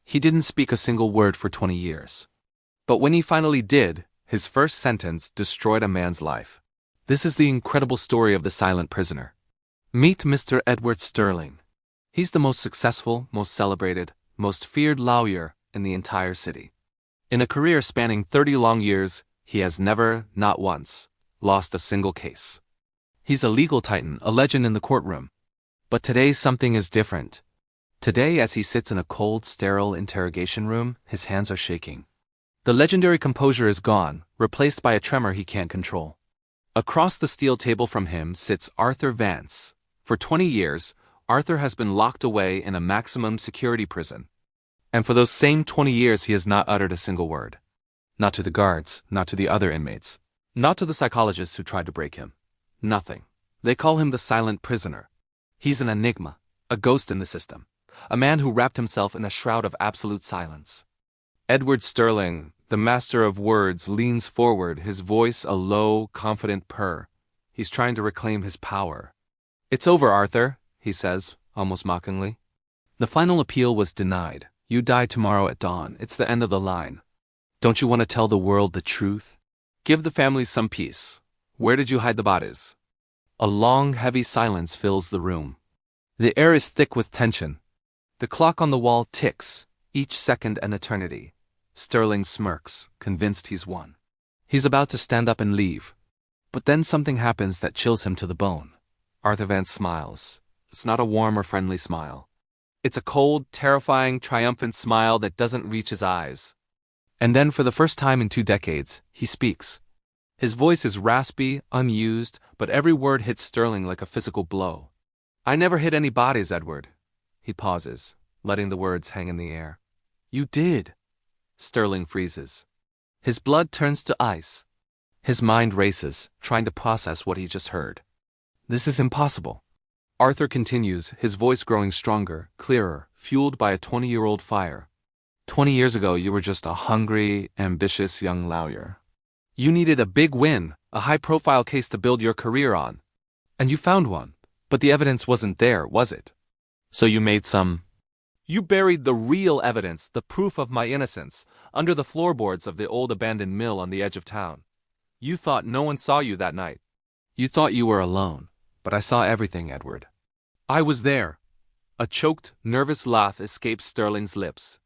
He didn't speak a single word for 20 years. But when he finally did, his first sentence destroyed a man's life. This is the incredible story of the silent prisoner. Meet Mr. Edward Sterling. He's the most successful, most celebrated, most feared lawyer in the entire city. In a career spanning 30 long years, he has never, not once, lost a single case. He's a legal titan, a legend in the courtroom. But today something is different. Today, as he sits in a cold, sterile interrogation room, his hands are shaking. The legendary composure is gone, replaced by a tremor he can't control. Across the steel table from him sits Arthur Vance. For 20 years, Arthur has been locked away in a maximum security prison. And for those same 20 years he has not uttered a single word. Not to the guards, not to the other inmates. Not to the psychologists who tried to break him. Nothing. They call him the silent prisoner. He's an enigma, a ghost in the system. A man who wrapped himself in a shroud of absolute silence. Edward Sterling, the master of words, leans forward, his voice a low, confident purr. He's trying to reclaim his power. "It's over, Arthur," he says, almost mockingly. "The final appeal was denied. You die tomorrow at dawn. It's the end of the line. Don't you want to tell the world the truth? Give the families some peace. Where did you hide the bodies?" A long, heavy silence fills the room. The air is thick with tension. The clock on the wall ticks, each second an eternity. Sterling smirks, convinced he's won. He's about to stand up and leave. But then something happens that chills him to the bone. Arthur Vance smiles. It's not a warm or friendly smile. It's a cold, terrifying, triumphant smile that doesn't reach his eyes. And then for the first time in 2 decades, he speaks. His voice is raspy, unused, but every word hits Sterling like a physical blow. "I never hit any bodies, Edward." He pauses, letting the words hang in the air. "You did." Sterling freezes. His blood turns to ice. His mind races, trying to process what he just heard. This is impossible. Arthur continues, his voice growing stronger, clearer, fueled by a 20-year-old fire. 20 years ago, you were just a hungry, ambitious young lawyer. You needed a big win, a high-profile case to build your career on. And you found one. But the evidence wasn't there, was it? So you made some. You buried the real evidence, the proof of my innocence, under the floorboards of the old abandoned mill on the edge of town. You thought no one saw you that night. You thought you were alone, but I saw everything, Edward. I was there. A choked, nervous laugh escapes Sterling's lips.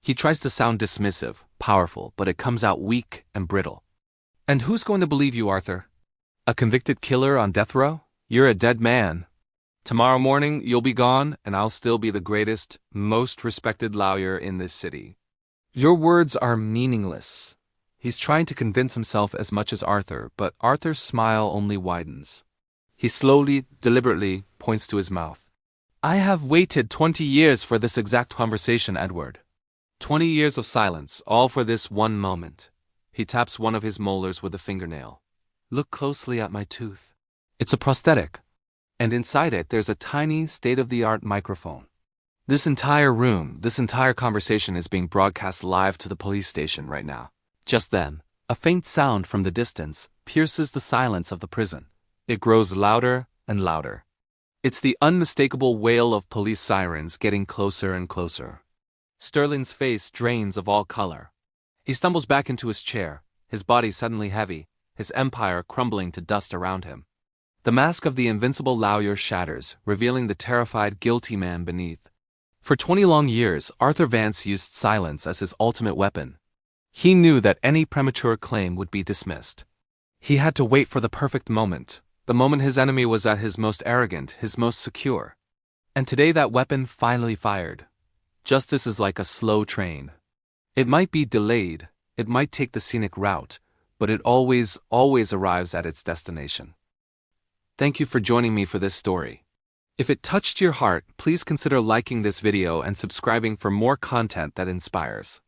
He tries to sound dismissive, powerful, but it comes out weak and brittle. And who's going to believe you, Arthur? A convicted killer on death row? You're a dead man. Tomorrow morning, you'll be gone, and I'll still be the greatest, most respected lawyer in this city. Your words are meaningless. He's trying to convince himself as much as Arthur, but Arthur's smile only widens. He slowly, deliberately points to his mouth. I have waited 20 years for this exact conversation, Edward. 20 years of silence, all for this one moment. He taps one of his molars with a fingernail. Look closely at my tooth. It's a prosthetic. And inside it, there's a tiny, state-of-the-art microphone. This entire room, this entire conversation is being broadcast live to the police station right now. Just then, a faint sound from the distance pierces the silence of the prison. It grows louder and louder. It's the unmistakable wail of police sirens getting closer and closer. Sterling's face drains of all color. He stumbles back into his chair, his body suddenly heavy, his empire crumbling to dust around him. The mask of the invincible lawyer shatters, revealing the terrified, guilty man beneath. For 20 long years, Arthur Vance used silence as his ultimate weapon. He knew that any premature claim would be dismissed. He had to wait for the perfect moment, the moment his enemy was at his most arrogant, his most secure. And today that weapon finally fired. Justice is like a slow train. It might be delayed, it might take the scenic route, but it always arrives at its destination. Thank you for joining me for this story. If it touched your heart, please consider liking this video and subscribing for more content that inspires.